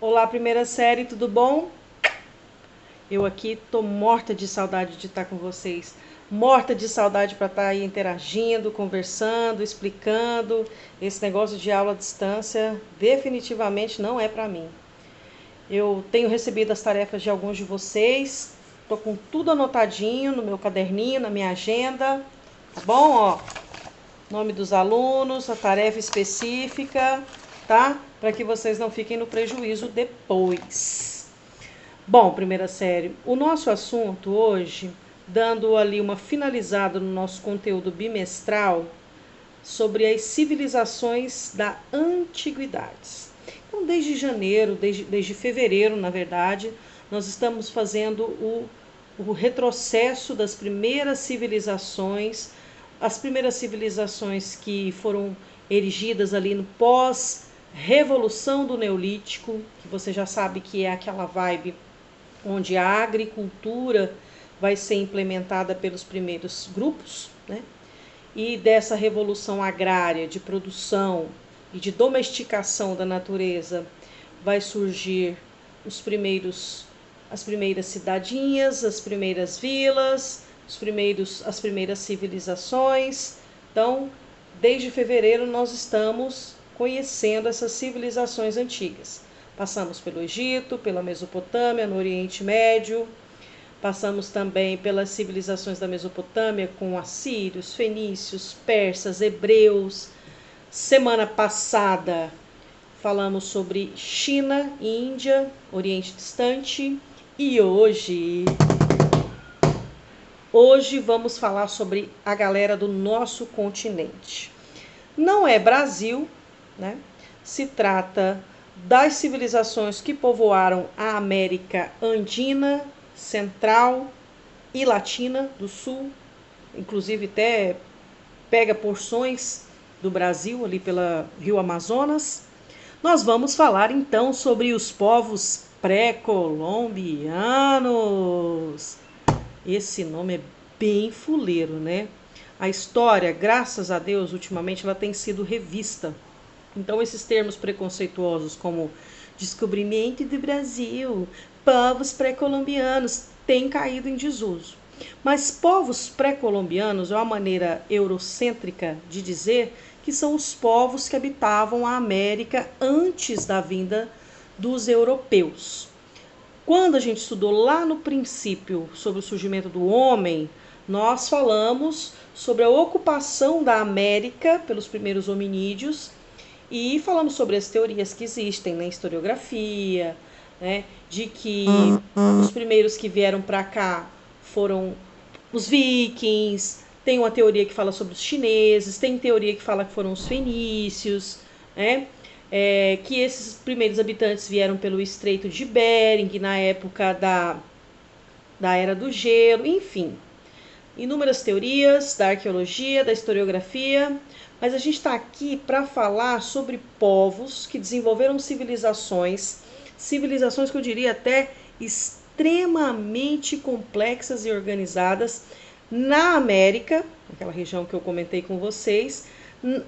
Olá, primeira série, tudo bom? Eu aqui tô morta de saudade de estar com vocês. Morta de saudade para estar aí interagindo, conversando, explicando. Esse negócio de aula à distância definitivamente não é para mim. Eu tenho recebido as tarefas de alguns de vocês. Tô com tudo anotadinho no meu caderninho, na minha agenda. Tá bom? Ó, nome dos alunos, a tarefa específica, tá? Para que vocês não fiquem no prejuízo depois. Bom, primeira série, o nosso assunto hoje, dando ali uma finalizada no nosso conteúdo bimestral sobre as civilizações da antiguidade. Então, desde janeiro, desde fevereiro, na verdade, nós estamos fazendo o retrocesso das primeiras civilizações, as primeiras civilizações que foram erigidas ali no pós-revolução do Neolítico, que você já sabe que é aquela vibe onde a agricultura vai ser implementada pelos primeiros grupos, né? E dessa revolução agrária de produção e de domesticação da natureza vai surgir as primeiras cidadinhas, as primeiras vilas, as primeiras civilizações. Então, desde fevereiro nós estamos conhecendo essas civilizações antigas. Passamos pelo Egito, pela Mesopotâmia, no Oriente Médio. Passamos também pelas civilizações da Mesopotâmia com assírios, fenícios, persas, hebreus. Semana passada falamos sobre China, Índia, Oriente Distante. E hoje vamos falar sobre a galera do nosso continente. Não é Brasil, né? Se trata das civilizações que povoaram a América Andina, Central e Latina do Sul, inclusive até pega porções do Brasil ali pelo Rio Amazonas. Nós vamos falar então sobre os povos pré-colombianos. Esse nome é bem fuleiro, né? A história, graças a Deus, ultimamente ela tem sido revista. Então, esses termos preconceituosos como descobrimento do Brasil, povos pré-colombianos, têm caído em desuso. Mas povos pré-colombianos é uma maneira eurocêntrica de dizer que são os povos que habitavam a América antes da vinda dos europeus. Quando a gente estudou lá no princípio sobre o surgimento do homem, nós falamos sobre a ocupação da América pelos primeiros hominídeos e falamos sobre as teorias que existem na historiografia, né, de que os primeiros que vieram para cá foram os vikings, tem uma teoria que fala sobre os chineses, tem teoria que fala que foram os fenícios, né, que esses primeiros habitantes vieram pelo Estreito de Bering, na época da Era do Gelo, enfim. Inúmeras teorias da arqueologia, da historiografia, mas a gente está aqui para falar sobre povos que desenvolveram civilizações que eu diria até extremamente complexas e organizadas na América, aquela região que eu comentei com vocês,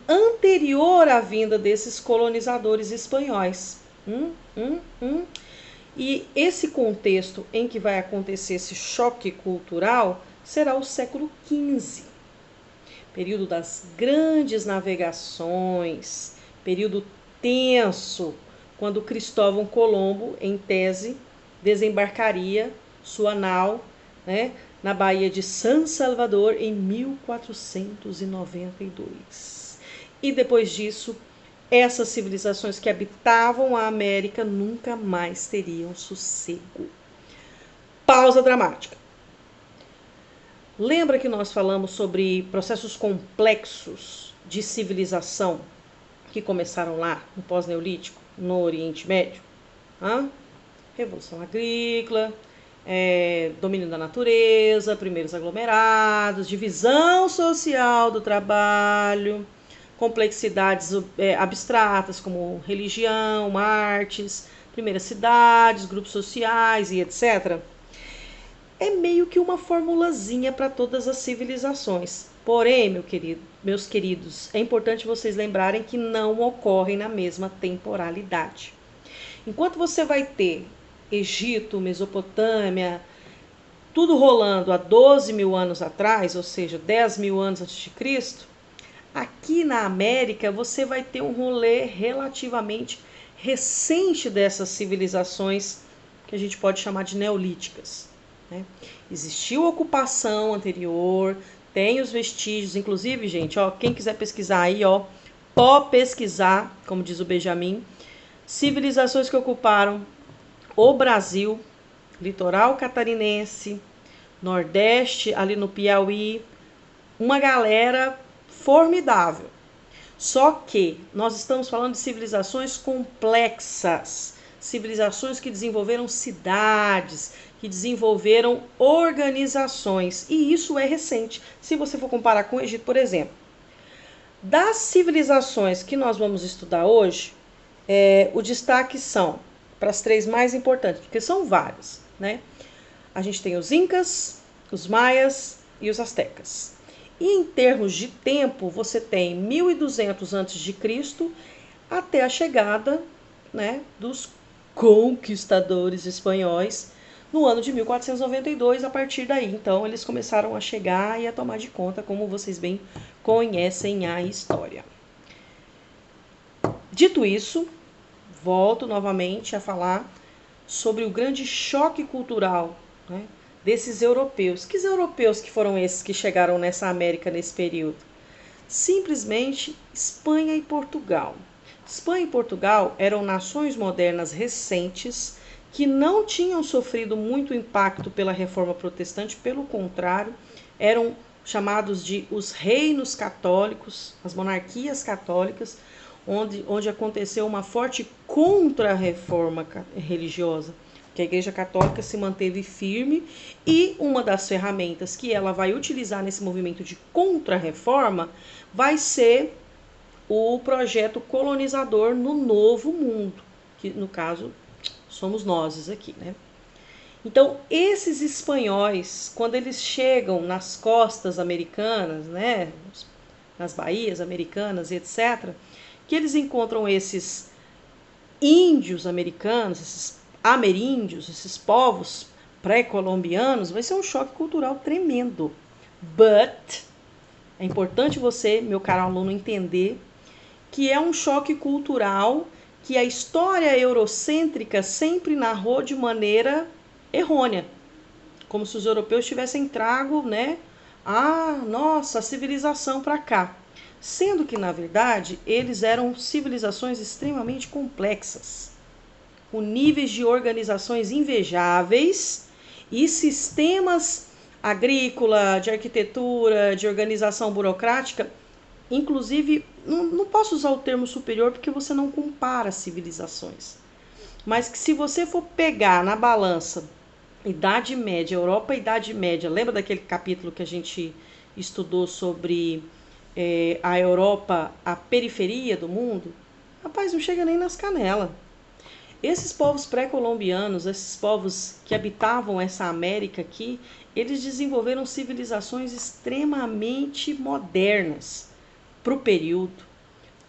anterior à vinda desses colonizadores espanhóis. E esse contexto em que vai acontecer esse choque cultural será o século XV, período das grandes navegações, período tenso, quando Cristóvão Colombo, em tese, desembarcaria sua nau, né, na Baía de San Salvador em 1492. E depois disso, essas civilizações que habitavam a América nunca mais teriam sossego. Pausa dramática. Lembra que nós falamos sobre processos complexos de civilização que começaram lá no pós-neolítico, no Oriente Médio? Revolução agrícola, domínio da natureza, primeiros aglomerados, divisão social do trabalho, complexidades abstratas como religião, artes, primeiras cidades, grupos sociais e etc. É meio que uma formulazinha para todas as civilizações. Porém, meus queridos, é importante vocês lembrarem que não ocorrem na mesma temporalidade. Enquanto você vai ter Egito, Mesopotâmia, tudo rolando há 12 mil anos atrás, ou seja, 10 mil anos antes de Cristo, aqui na América você vai ter um rolê relativamente recente dessas civilizações que a gente pode chamar de neolíticas, né? Existiu ocupação anterior, tem os vestígios, inclusive, gente, ó, quem quiser pesquisar aí, ó, pode pesquisar, como diz o Benjamin, civilizações que ocuparam o Brasil, litoral catarinense, Nordeste, ali no Piauí, uma galera formidável. Só que nós estamos falando de civilizações complexas, civilizações que desenvolveram cidades, que desenvolveram organizações, e isso é recente. Se você for comparar com o Egito, por exemplo, das civilizações que nós vamos estudar hoje, o destaque são para as 3 mais importantes, porque são várias, né? A gente tem os Incas, os Maias e os Astecas. E em termos de tempo, você tem 1200 a.C. até a chegada, né, dos conquistadores espanhóis no ano de 1492. A partir daí, então, eles começaram a chegar e a tomar de conta, como vocês bem conhecem a história. Dito isso, volto novamente a falar sobre o grande choque cultural, né, desses europeus. Que europeus que foram esses que chegaram nessa América nesse período? Simplesmente Espanha e Portugal. Espanha e Portugal eram nações modernas recentes que não tinham sofrido muito impacto pela reforma protestante, pelo contrário, eram chamados de os reinos católicos, as monarquias católicas, onde aconteceu uma forte contra-reforma religiosa, que a Igreja Católica se manteve firme, e uma das ferramentas que ela vai utilizar nesse movimento de contra-reforma vai ser o projeto colonizador no Novo Mundo, que no caso somos nós aqui, né? Então, esses espanhóis, quando eles chegam nas costas americanas, né, nas baías americanas, etc., que eles encontram esses índios americanos, esses ameríndios, esses povos pré-colombianos, vai ser um choque cultural tremendo. But é importante você, meu caro aluno, entender que é um choque cultural que a história eurocêntrica sempre narrou de maneira errônea, como se os europeus tivessem trago, né, a civilização para cá, sendo que, na verdade, eles eram civilizações extremamente complexas, com níveis de organizações invejáveis e sistemas agrícola, de arquitetura, de organização burocrática. Inclusive, não posso usar o termo superior porque você não compara civilizações, mas que se você for pegar na balança Idade Média, Europa e Idade Média, lembra daquele capítulo que a gente estudou sobre a Europa, a periferia do mundo? Rapaz, não chega nem nas canelas. Esses povos pré-colombianos, esses povos que habitavam essa América aqui, eles desenvolveram civilizações extremamente modernas para o período,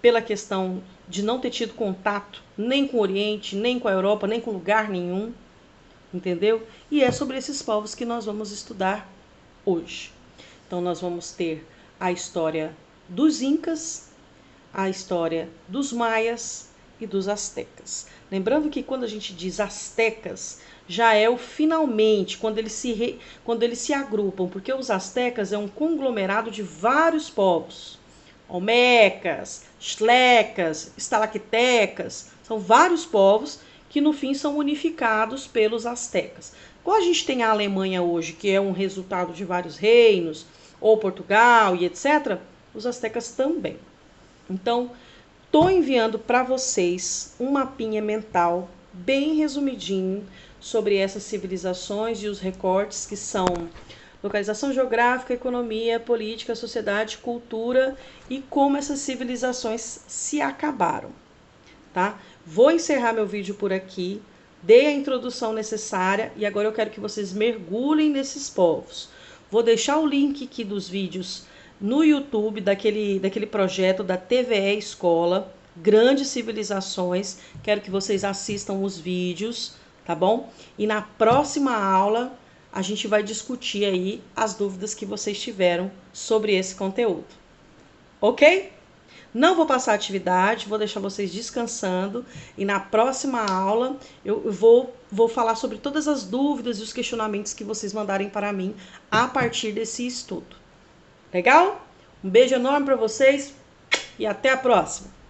pela questão de não ter tido contato nem com o Oriente, nem com a Europa, nem com lugar nenhum, entendeu? E é sobre esses povos que nós vamos estudar hoje. Então nós vamos ter a história dos Incas, a história dos Maias e dos Astecas. Lembrando que quando a gente diz Astecas, já é o finalmente, quando eles se agrupam, porque os Astecas é um conglomerado de vários povos. Olmecas, Xlecas, Estalactecas, são vários povos que no fim são unificados pelos astecas. Igual a gente tem a Alemanha hoje, que é um resultado de vários reinos, ou Portugal e etc., os astecas também. Então, estou enviando para vocês um mapinha mental bem resumidinho sobre essas civilizações e os recortes que são localização geográfica, economia, política, sociedade, cultura e como essas civilizações se acabaram, tá? Vou encerrar meu vídeo por aqui, dei a introdução necessária e agora eu quero que vocês mergulhem nesses povos. Vou deixar o link aqui dos vídeos no YouTube daquele projeto da TVE Escola, grandes civilizações. Quero que vocês assistam os vídeos, tá bom? E na próxima aula a gente vai discutir aí as dúvidas que vocês tiveram sobre esse conteúdo. Ok? Não vou passar a atividade, vou deixar vocês descansando e na próxima aula eu vou falar sobre todas as dúvidas e os questionamentos que vocês mandarem para mim a partir desse estudo. Legal? Um beijo enorme para vocês e até a próxima!